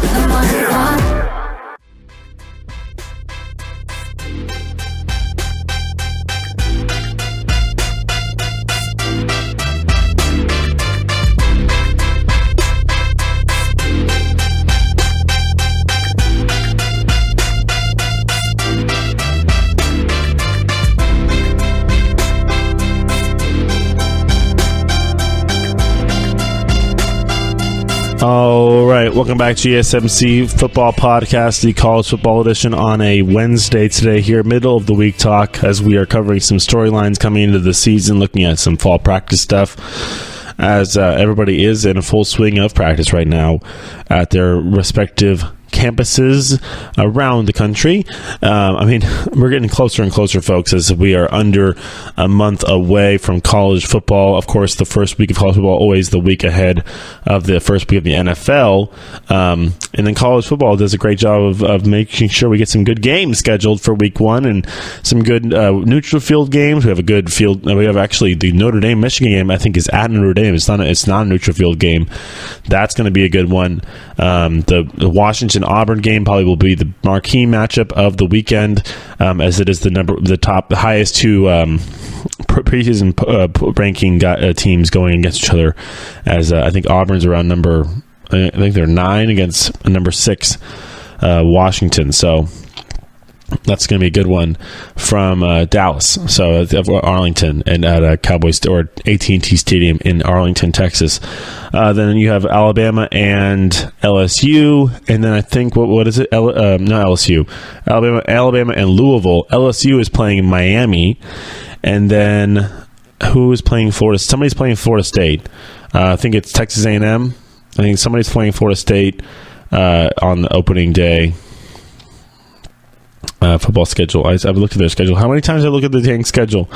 All right, welcome back to GSMC Football Podcast, the college football edition on a Wednesday today here, middle of the week talk, as we are covering some storylines coming into the season, looking at some fall practice stuff, as everybody is in a full swing of practice right now at their respective campuses around the country. I mean, we're getting closer and closer, folks, as we are under a month away from college football. Of course, the first week of college football, always the week ahead of the first week of the NFL. And then college football does a great job of making sure we get some good games scheduled for week one, and some good neutral field games. We have a good field. We have actually the Notre Dame Michigan game, I think, is at Notre Dame. It's not a neutral field game. That's going to be a good one. The Washington Auburn game probably will be the marquee matchup of the weekend, as it is the highest two preseason ranking teams going against each other. As I think Auburn's around I think they're 9 against number 6 Washington. So that's going to be a good one from Dallas. So Arlington, and at Cowboys or AT&T Stadium in Arlington, Texas. Then you have Alabama and LSU, and then I think what is it? Not LSU. Alabama and Louisville. LSU is playing Miami, and then who is playing Florida? Somebody's playing Florida State. I think it's Texas A&M. I think somebody's playing Florida State on the opening day. Football schedule. I've looked at their schedule. How many times did I look at the dang schedule?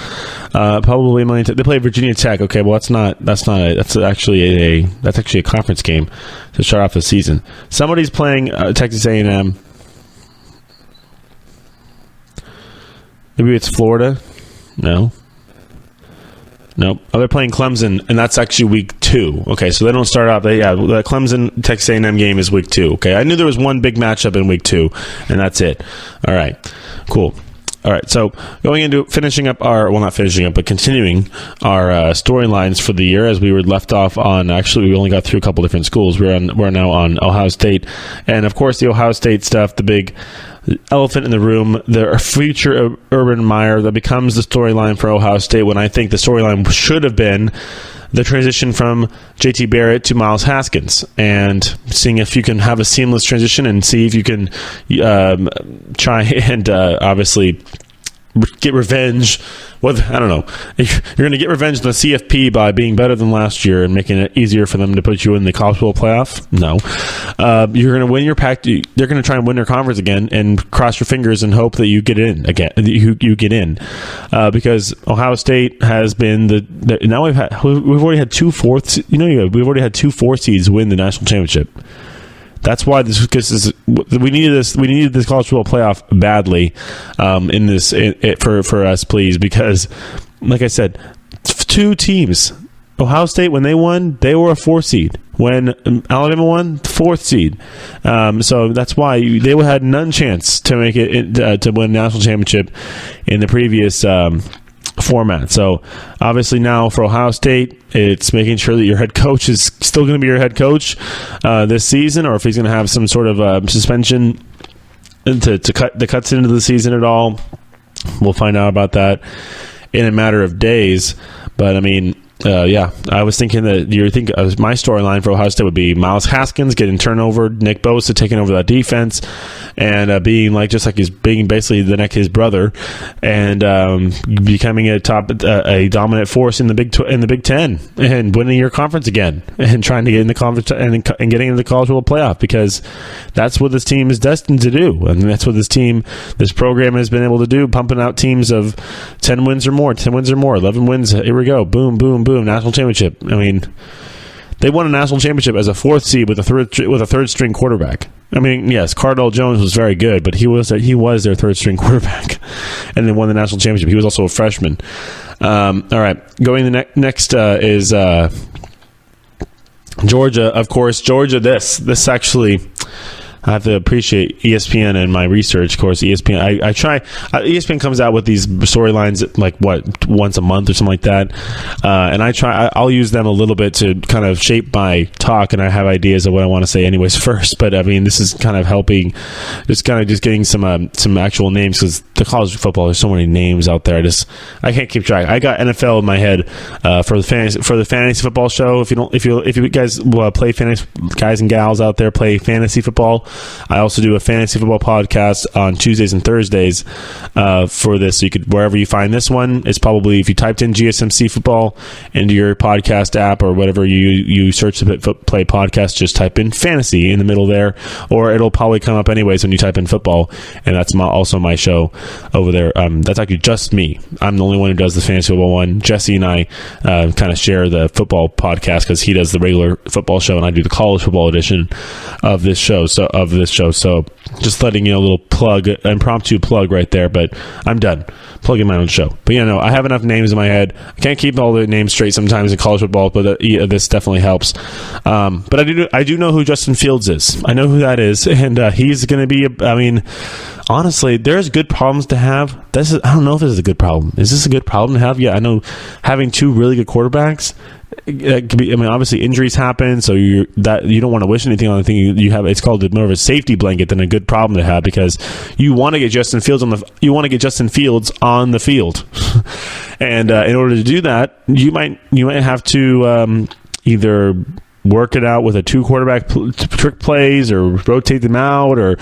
Probably a million. They play Virginia Tech. Okay, well that's actually a conference game to start off the season. Somebody's playing Texas A&M. Maybe it's Florida. No. Nope. Oh, they're playing Clemson, and that's actually week 2. Okay, so they don't start out. The Clemson Texas A&M game is week 2. Okay, I knew there was one big matchup in week 2, and that's it. All right, cool. All right, so going into continuing our storylines for the year, as we were left off on. Actually, we only got through a couple different schools. We're now on Ohio State, and of course the Ohio State stuff, the big elephant in the room, the future of Urban Meyer, that becomes the storyline for Ohio State, when I think the storyline should have been the transition from JT Barrett to Miles Haskins, and seeing if you can have a seamless transition, and see if you can try and obviously get revenge I don't know. You're going to get revenge on the CFP by being better than last year and making it easier for them to put you in the college football playoff? No. You're going to win your pack. They're going to try and win their conference again and cross your fingers and hope that you get in again. You get in because Ohio State has been now we've already had 2 fourths. We've already had 2 4 seeds win the national championship. That's why we needed this college football playoff badly for us, please, because like I said, 2 teams. Ohio State, when they won, they were a 4 seed. When Alabama won, 4th seed. So that's why they had none chance to make it to win a national championship in the previous format. So obviously now for Ohio State, it's making sure that your head coach is still going to be your head coach this season, or if he's going to have some sort of suspension to cut the cuts into the season at all. We'll find out about that in a matter of days. But I mean, I was thinking that my storyline for Ohio State would be Myles Haskins getting turnover, Nick Bosa taking over that defense, and being basically the next his brother, and becoming a dominant force in the Big Ten and winning your conference again and trying to get in the conference and getting into the college football playoff, because that's what this team is destined to do, and that's what this program has been able to do, pumping out teams of 10 wins or more, 11 wins. Here we go, boom, boom, boom. National championship. I mean, they won a national championship as a 4th seed with a third string quarterback. I mean, yes, Cardale Jones was very good, but he was their 3rd string quarterback, and they won the national championship. He was also a freshman. All right, going the next is Georgia. Of course, Georgia. This actually. I have to appreciate ESPN and my research. Of course, ESPN. I try. ESPN comes out with these storylines once a month or something like that, and I try. I'll use them a little bit to kind of shape my talk, and I have ideas of what I want to say anyways first. But I mean, this is kind of helping, just getting some actual names, because the college football, there's so many names out there. I can't keep track. I got NFL in my head for the fantasy football show. If you guys play fantasy, guys and gals out there play fantasy football. I also do a fantasy football podcast on Tuesdays and Thursdays for this. So you could, wherever you find this one, it's probably, if you typed in GSMC Football into your podcast app or whatever you search to play podcast, just type in fantasy in the middle there, or it'll probably come up anyways when you type in football. And that's also my show over there. That's actually just me. I'm the only one who does the fantasy football one. Jesse and I kind of share the football podcast because he does the regular football show and I do the college football edition of this show. So just letting you a little impromptu plug right there, but I'm done plugging my own show. But I have enough names in my head. I can't keep all the names straight sometimes in college football, but this definitely helps. But I do know who Justin Fields is. I know who that is, and he's going to be. I mean, honestly, there's good problems to have. I don't know if this is a good problem. Is this a good problem to have? Yeah, I know having 2 really good quarterbacks. It could be, I mean, obviously injuries happen, so you don't want to wish anything on the thing you have. It's called more of a safety blanket than a good problem to have, because you want to get Justin Fields on the field, and in order to do that, you might have to either work it out with a 2 quarterback trick plays, or rotate them out, or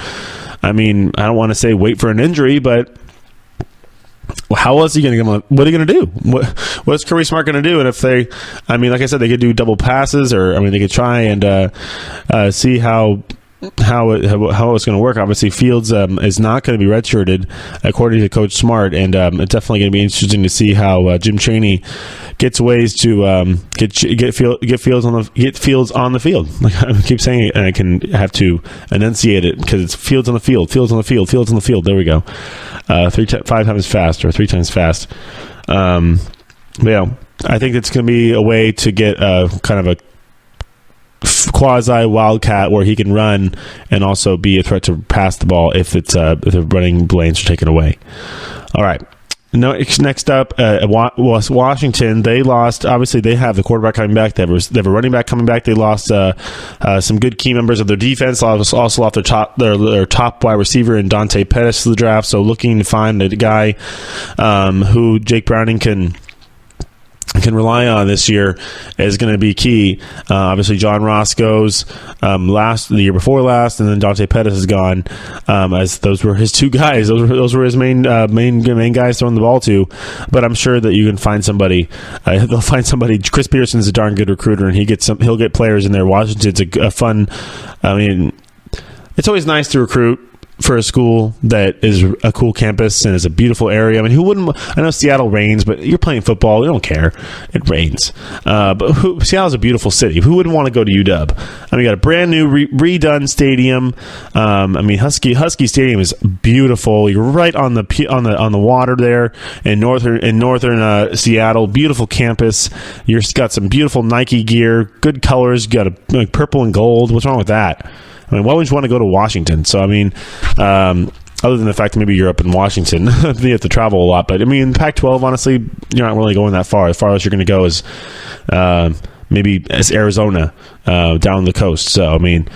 I mean, I don't want to say wait for an injury, but how else are you going to get them? What are you going to do? What's Kirby Smart going to do? And if like I said, they could do double passes, or they could try and see how it's going to work. Obviously, Fields is not going to be redshirted, according to Coach Smart, and it's definitely going to be interesting to see how Jim Chaney gets ways to get Fields on the field. Like I keep saying it, and I have to enunciate it because it's Fields on the field, Fields on the field, Fields on the field. There we go. 3 times fast, or 3 times fast. I think it's going to be a way to get kind of a quasi wildcat where he can run and also be a threat to pass the ball if the running lanes are taken away. All right. Next up, was Washington. They lost. Obviously, they have the quarterback coming back. They have a running back coming back. They lost some good key members of their defense. Also lost their top wide receiver in Dante Pettis to the draft. So looking to find a guy who Jake Browning can can rely on this year is going to be key. Obviously, John Ross goes the year before last, and then Dante Pettis is gone. As those were his two guys, those were his main guys throwing the ball to. But I'm sure that you can find somebody. They'll find somebody. Chris Peterson's a darn good recruiter, and he'll get players in there. Washington's a fun. I mean, it's always nice to recruit for a school that is a cool campus and is a beautiful area. I mean, who wouldn't? I know Seattle rains, but you're playing football. You don't care. It rains. But Seattle's a beautiful city. Who wouldn't want to go to UW? I mean, you got a brand new redone stadium. I mean, Husky Stadium is beautiful. You're right on the water there in northern Seattle. Beautiful campus. You've got some beautiful Nike gear. Good colors. You got purple and gold. What's wrong with that? I mean, why would you want to go to Washington? So, I mean, other than the fact that maybe you're up in Washington, you have to travel a lot. But, I mean, Pac-12, honestly, you're not really going that far. As far as you're going to go is maybe as Arizona down the coast. So, I mean,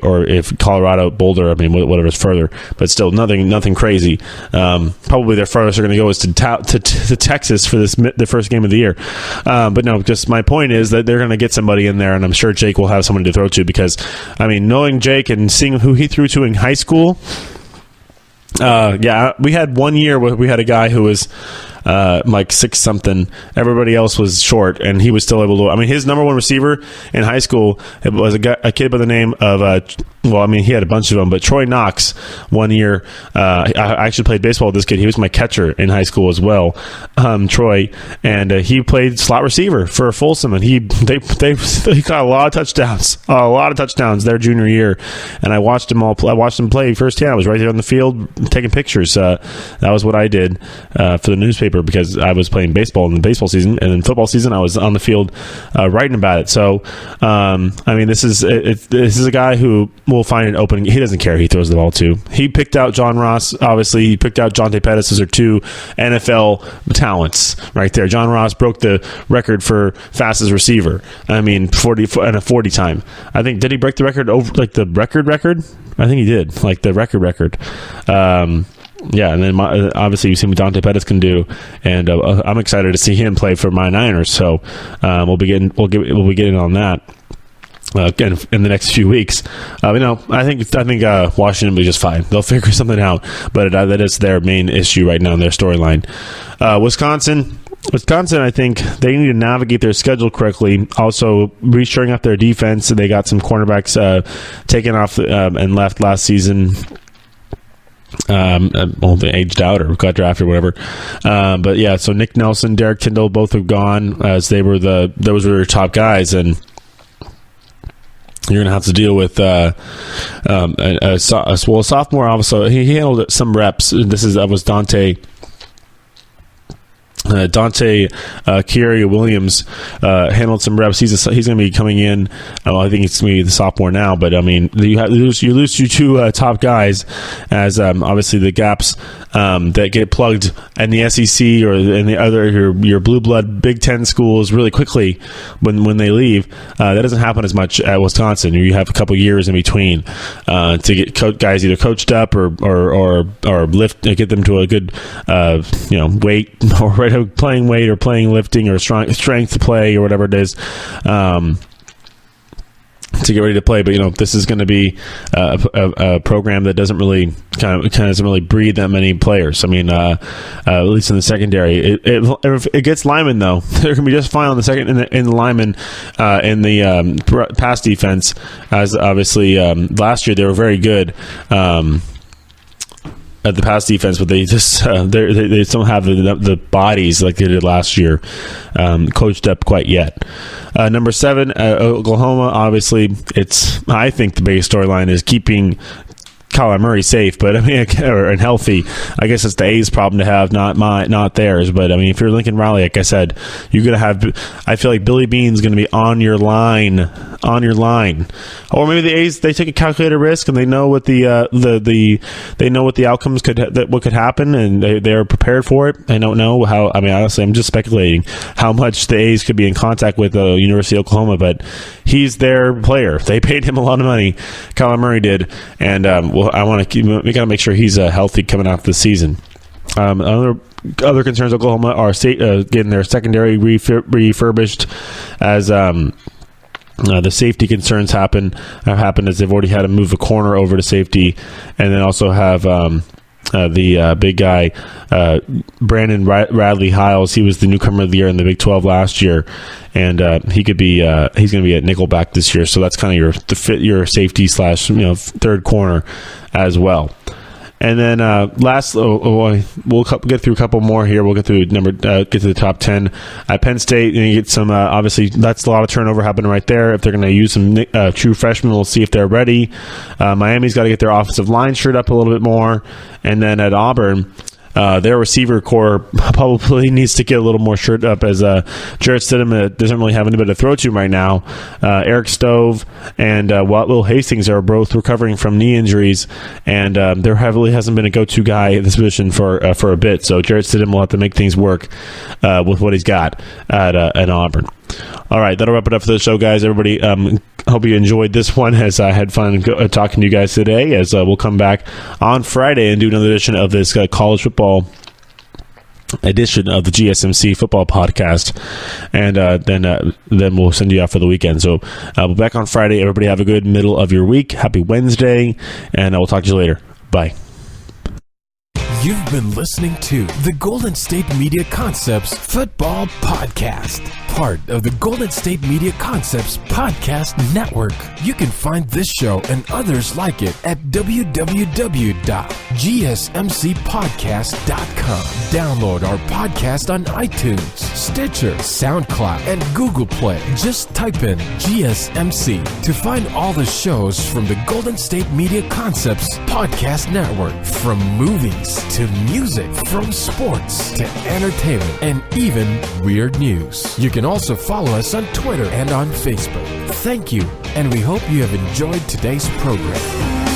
or if Colorado, Boulder, I mean, whatever's further. But still, nothing crazy. Probably their farthest they're going to go is to Texas for the first game of the year. But no, just my point is that they're going to get somebody in there, and I'm sure Jake will have someone to throw to because, I mean, knowing Jake and seeing who he threw to in high school, we had 1 year where we had a guy who was like 6-something. Everybody else was short, and he was still able to. I mean, his number one receiver in high school was a kid by the name of. He had a bunch of them, but Troy Knox 1 year. I actually played baseball with this kid. He was my catcher in high school as well, Troy, and he played slot receiver for Folsom, and they got a lot of touchdowns their junior year, and I watched him play firsthand. I was right there on the field taking pictures. That was what I did for the newspaper because I was playing baseball in the baseball season, and in football season I was on the field writing about it. So, I mean, this is a guy who will find an opening. He doesn't care. He throws the ball to. He picked out John Ross. Obviously, he picked out Dante Pettis. Those are two NFL talents right there. John Ross broke the record for fastest receiver. I mean, 40 time. I think, did he break the record over like the record? I think he did, like the record. Yeah, and then obviously you've seen what Dante Pettis can do, and I'm excited to see him play for my Niners. So we'll be getting on that again in the next few weeks. I think Washington will be just fine. They'll figure something out, but that is their main issue right now in their storyline. Wisconsin, I think they need to navigate their schedule correctly. Also, restoring up their defense. They got some cornerbacks taken off and left last season. They aged out or got drafted or whatever. But yeah, so Nick Nelson, Derek Tyndall, both have gone as those were their top guys, and you're going to have to deal with a sophomore. Also, he handled some reps. That was Dante Kiari Williams handled some reps. He's going to be coming in. I think it's going to be the sophomore now, but I mean, you lose your two top guys as obviously the gaps that get plugged in the SEC or in the other your blue blood Big Ten schools really quickly when they leave. That doesn't happen as much at Wisconsin. You have a couple years in between to get guys either coached up or lift, get them to a good weight or playing weight or playing lifting or strength to play or whatever it is to get ready to play. But this is going to be a program that doesn't really doesn't really breed that many players. I mean, at least in the secondary, it gets linemen though. They're going to be just fine on the second in the linemen in the pass defense. As obviously last year they were very good. At the pass defense, but they just they don't have the bodies like they did last year, coached up quite yet. Number 7, Oklahoma. Obviously, I think the biggest storyline is keeping Kyler Murray safe, but I mean, and healthy. I guess it's the A's problem to have, not theirs. But I mean, if you're Lincoln Riley, like I said, you're gonna have. I feel like Billy Beane's gonna be on your line, or maybe the A's, they take a calculated risk and they know what they know what the outcomes what could happen, and they are prepared for it. I don't know how. I mean, honestly, I'm just speculating how much the A's could be in contact with the University of Oklahoma, but he's their player. They paid him a lot of money. Kyler Murray did, and we got to make sure he's healthy coming out of the season. Other concerns, Oklahoma are getting their secondary refurbished as the safety concerns have happened as they've already had to move a corner over to safety, and then also have the big guy Brandon Radley Hiles. He was the newcomer of the year in the Big 12 last year, and he's going to be at nickelback this year. So that's kind of your safety / third corner as well. And then we'll get through a couple more here. We'll get through get to the top 10 at Penn State. And you get some obviously that's a lot of turnover happening right there. If they're going to use some true freshmen, we'll see if they're ready. Miami's got to get their offensive line shirt up a little bit more. And then at Auburn, their receiver core probably needs to get a little more shirt up, as Jarrett Stidham doesn't really have anybody to throw to right now. Eric Stove and Will Hastings are both recovering from knee injuries, and there really hasn't been a go-to guy in this position for a bit. So Jarrett Stidham will have to make things work with what he's got at Auburn. All right, that'll wrap it up for the show, guys. Everybody, hope you enjoyed this one, as I had fun talking to you guys today, as we'll come back on Friday and do another edition of this college football edition of the GSMC Football Podcast, and then we'll send you out for the weekend. So we'll be back on Friday. Everybody have a good middle of your week. Happy Wednesday, and we'll talk to you later. Bye. You've been listening to the Golden State Media Concepts Football Podcast, part of the Golden State Media Concepts Podcast Network. You can find this show and others like it at www.gsmcpodcast.com. Download our podcast on iTunes, Stitcher, SoundCloud, and Google Play. Just type in GSMC to find all the shows from the Golden State Media Concepts Podcast Network, from movies to music, from sports to entertainment, and even weird news. You can also follow us on Twitter and on Facebook. Thank you, and we hope you have enjoyed today's program.